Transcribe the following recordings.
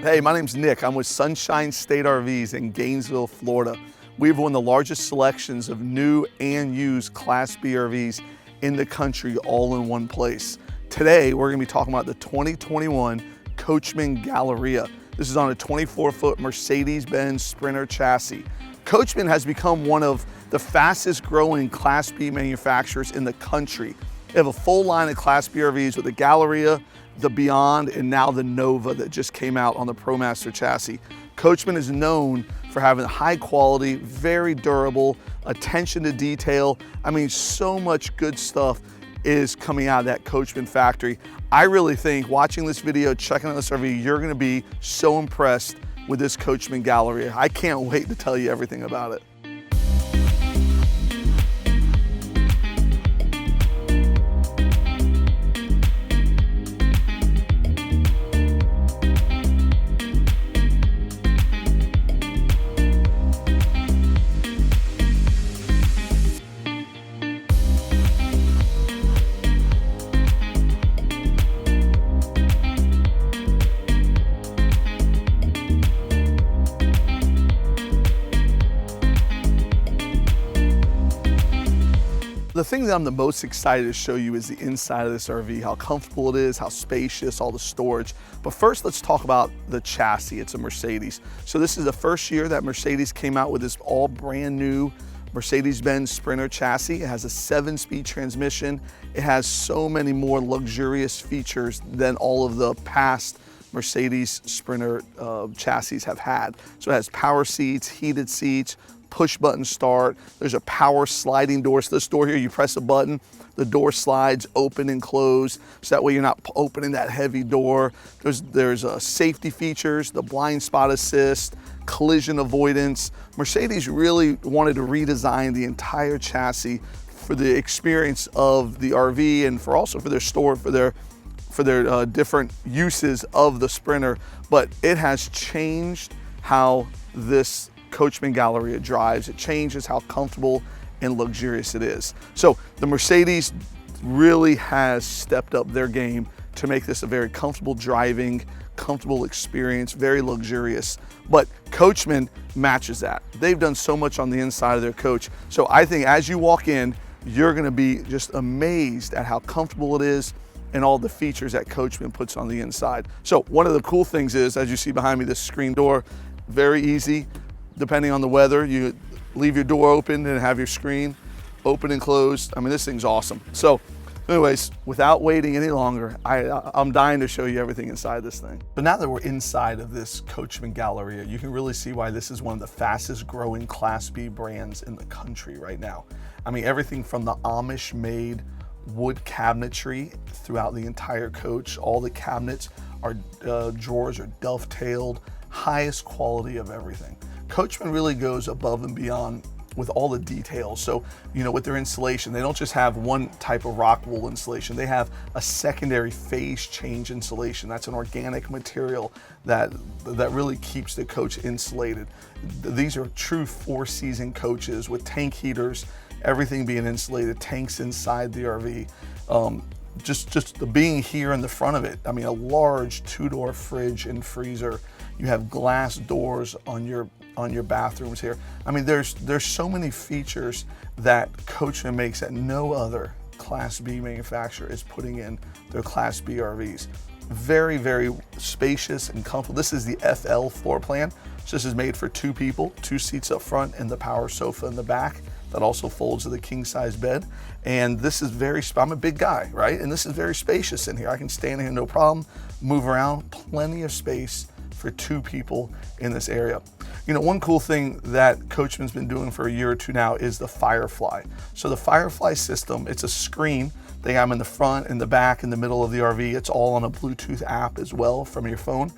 Hey, my name's Nick. I'm with Sunshine State RVs in Gainesville, Florida. We have one of the largest selections of new and used Class B RVs in the country, all in one place. Today, we're gonna be talking about the 2021 Coachmen Galleria. This is on a 24-foot Mercedes-Benz Sprinter chassis. Coachmen has become one of the fastest growing Class B manufacturers in the country. They have a full line of Class B RVs with the Galleria, the Beyond, and now the Nova that just came out on the ProMaster chassis. Coachmen is known for having high quality, very durable, attention to detail. I mean, so much good stuff is coming out of that Coachmen factory. I really think watching this video, checking out this RV, you're gonna be so impressed with this Coachmen Galleria. I can't wait to tell you everything about it. The thing that I'm the most excited to show you is the inside of this RV, how comfortable it is, how spacious, all the storage. But first, let's talk about the chassis. It's a Mercedes. So this is the first year that Mercedes came out with this all brand new Mercedes-Benz Sprinter chassis. It has a 7-speed transmission. It has so many more luxurious features than all of the past Mercedes Sprinter chassis have had. So it has power seats, heated seats, push button start. There's a power sliding door. So this door here, you press a button, the door slides open and close. So that way you're not opening that heavy door. There's safety features, the blind spot assist, collision avoidance. Mercedes really wanted to redesign the entire chassis for the experience of the RV and for their different uses of the Sprinter. But it has changed how this Coachmen Galleria drives. It changes how comfortable and luxurious it is. So the Mercedes really has stepped up their game to make this a very comfortable driving, comfortable experience, very luxurious. But Coachmen matches that. They've done so much on the inside of their coach. So I think as you walk in, you're gonna be just amazed at how comfortable it is and all the features that Coachmen puts on the inside. So one of the cool things is, as you see behind me, this screen door, very easy. Depending on the weather, you leave your door open and have your screen open and closed. I mean, this thing's awesome. So anyways, without waiting any longer, I'm dying to show you everything inside this thing. But now that we're inside of this Coachmen Galleria, you can really see why this is one of the fastest growing Class B brands in the country right now. I mean, everything from the Amish made wood cabinetry throughout the entire coach. All the cabinets are, drawers are dovetailed, highest quality of everything. Coachmen really goes above and beyond with all the details. So, you know, with their insulation, they don't just have one type of rock wool insulation. They have a secondary phase change insulation. That's an organic material that really keeps the coach insulated. These are true 4-season coaches with tank heaters, everything being insulated, tanks inside the RV. Just the being here in the front of it. I mean, a large 2-door fridge and freezer. You have glass doors on your bathrooms here. I mean, there's so many features that Coachmen makes that no other Class B manufacturer is putting in their Class B RVs. Very, very spacious and comfortable. This is the FL floor plan. So this is made for 2 people, 2 seats up front and the power sofa in the back that also folds to the king size bed. And this is I'm a big guy, right? And this is very spacious in here. I can stand here no problem, move around, plenty of space for 2 people in this area. You know, one cool thing that Coachmen's been doing for a year or 2 now is the Firefly. So the Firefly system, it's a screen. They have them in the front, in the back, in the middle of the RV. It's all on a Bluetooth app as well from your phone.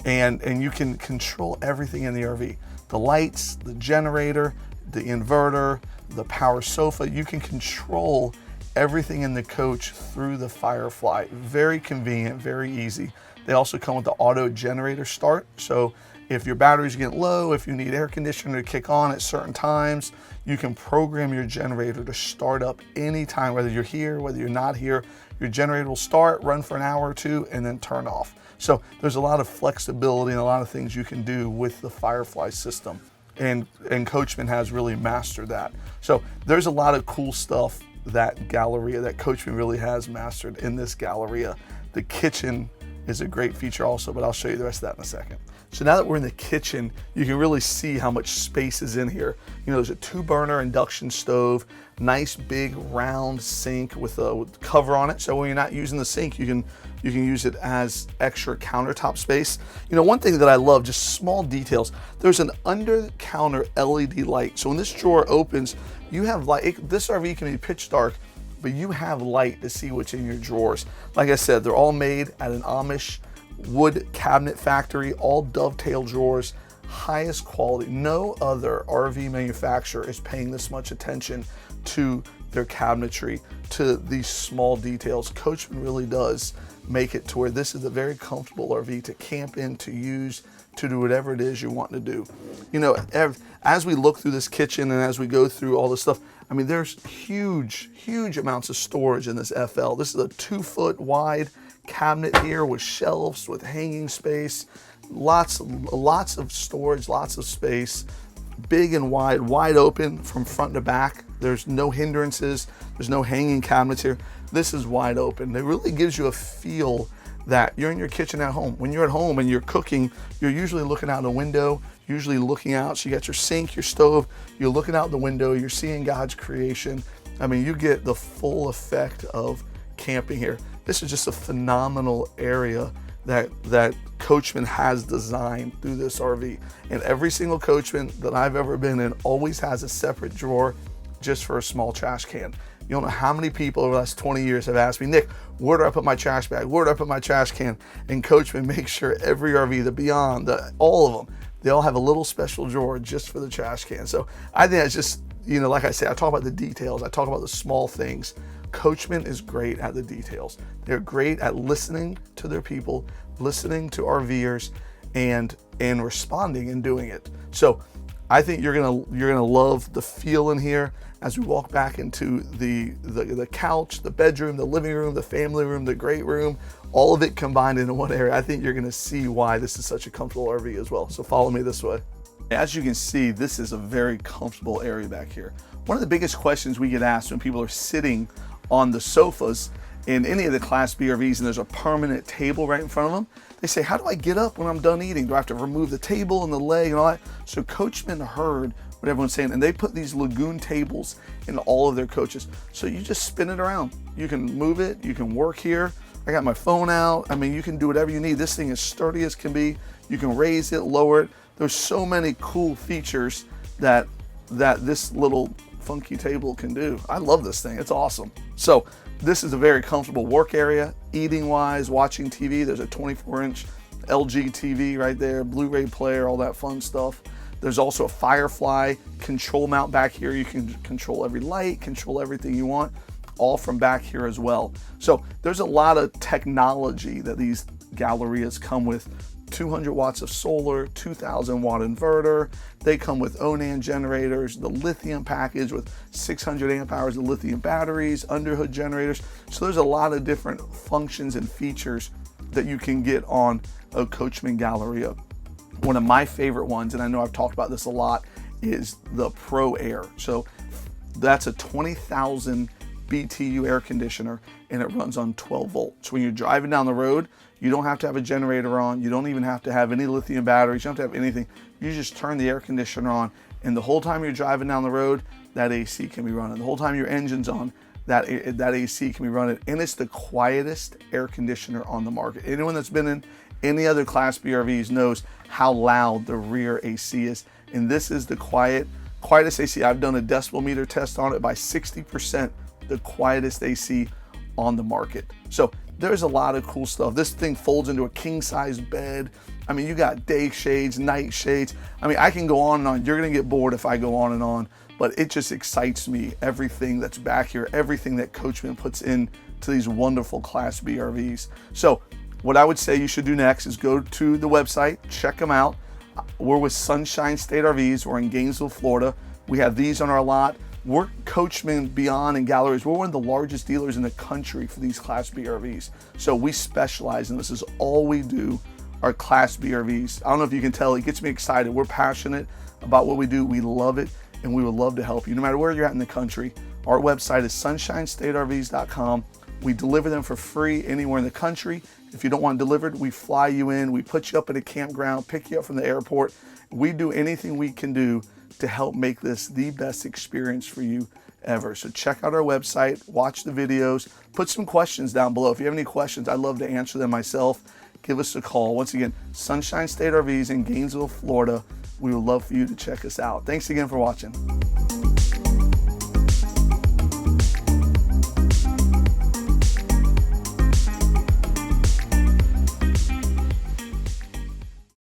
And you can control everything in the RV. The lights, the generator, the inverter, the power sofa. You can control everything in the coach through the Firefly. Very convenient, very easy. They also come with the auto generator start. So if your batteries get low, if you need air conditioner to kick on at certain times, you can program your generator to start up anytime, whether you're here, whether you're not here. Your generator will start, run for an hour or two, and then turn off. So there's a lot of flexibility and a lot of things you can do with the Firefly system. And Coachmen has really mastered that. So there's a lot of cool stuff that Galleria, that Coachmen really has mastered in this Galleria. The kitchen is a great feature also, but I'll show you the rest of that in a second. So now that we're in the kitchen, you can really see how much space is in here. You know, there's a 2-burner induction stove, nice big round sink with a cover on it. So when you're not using the sink, you can use it as extra countertop space. You know, one thing that I love, just small details, there's an under counter LED light. So when this drawer opens, you have light. This RV can be pitch dark, but you have light to see what's in your drawers. Like I said, they're all made at an Amish wood cabinet factory, all dovetail drawers, highest quality. No other RV manufacturer is paying this much attention to their cabinetry, to these small details. Coachmen really does make it to where this is a very comfortable RV to camp in, to use, to do whatever it is you want to do. You know, as we look through this kitchen and as we go through all this stuff, I mean, there's huge amounts of storage in this FL. This is a 2-foot wide cabinet here with shelves, with hanging space, lots of storage, lots of space, big and wide open from front to back. There's no hindrances, there's no hanging cabinets here. This is wide open. It really gives you a feel that you're in your kitchen at home. When you're at home and you're cooking, you're usually looking out the window, usually looking out. So you got your sink, your stove, you're looking out the window, you're seeing God's creation. I mean, you get the full effect of camping here. This is just a phenomenal area that Coachmen has designed through this RV. And every single Coachmen that I've ever been in always has a separate drawer just for a small trash can. You don't know how many people over the last 20 years have asked me, Nick, where do I put my trash bag? Where do I put my trash can? And Coachmen makes sure every RV, the Beyond, all of them, they all have a little special drawer just for the trash can. So I think that's just, you know, like I said, I talk about the details. I talk about the small things. Coachmen is great at the details. They're great at listening to their people, listening to RVers, and responding and doing it. So I think you're gonna love the feel in here as we walk back into the couch, the bedroom, the living room, the family room, the great room, all of it combined into one area. I think you're gonna see why this is such a comfortable RV as well. So follow me this way. As you can see, this is a very comfortable area back here. One of the biggest questions we get asked when people are sitting on the sofas in any of the Class B RVs and there's a permanent table right in front of them, they say, how do I get up when I'm done eating? Do I have to remove the table and the leg and all that? So Coachmen heard what everyone's saying, and they put these lagoon tables in all of their coaches. So you just spin it around. You can move it, you can work here. I got my phone out. I mean, you can do whatever you need. This thing is sturdy as can be. You can raise it, lower it. There's so many cool features that this little funky table can do. I love this thing, it's awesome. So this is a very comfortable work area, eating wise, watching TV. There's a 24-inch LG TV right there, Blu-ray player, all that fun stuff. There's also a Firefly control mount back here. You can control every light, control everything you want, all from back here as well. So there's a lot of technology that these Gallerias come with. 200 watts of solar, 2,000 watt inverter. They come with awning generators, the lithium package with 600 amp hours of lithium batteries, underhood generators. So there's a lot of different functions and features that you can get on a Coachmen Galleria. One of my favorite ones, and I know I've talked about this a lot, is the Pro Air. So that's a 20,000 BTU air conditioner and it runs on 12 volts. When you're driving down the road, you don't have to have a generator on. You don't even have to have any lithium batteries. You don't have to have anything. You just turn the air conditioner on, and the whole time you're driving down the road, that AC can be running. The whole time your engine's on, that AC can be running. And it's the quietest air conditioner on the market. Anyone that's been in any other Class B RVs knows how loud the rear AC is. And this is the quietest AC. I've done a decibel meter test on it, by 60%, the quietest AC on the market. So there's a lot of cool stuff. This thing folds into a king size bed. I mean, you got day shades, night shades. I mean, I can go on and on. You're gonna get bored if I go on and on, but it just excites me, everything that's back here, everything that Coachmen puts in to these wonderful Class B RVs. So what I would say you should do next is go to the website, check them out. We're with Sunshine State RVs. We're in Gainesville, Florida. We have these on our lot. We're Coachmen Beyond and Galleries. We're one of the largest dealers in the country for these Class B RVs. So we specialize in this. Is all we do are Class B RVs. I don't know if you can tell, it gets me excited. We're passionate about what we do. We love it, and we would love to help you no matter where you're at in the country. Our website is sunshinestatervs.com. We deliver them for free anywhere in the country. If you don't want delivered, we fly you in, we put you up at a campground, pick you up from the airport. We do anything we can do to help make this the best experience for you ever. So check out our website, watch the videos, put some questions down below. If you have any questions, I'd love to answer them myself. Give us a call. Once again, Sunshine State RVs in Gainesville, Florida. We would love for you to check us out. Thanks again for watching.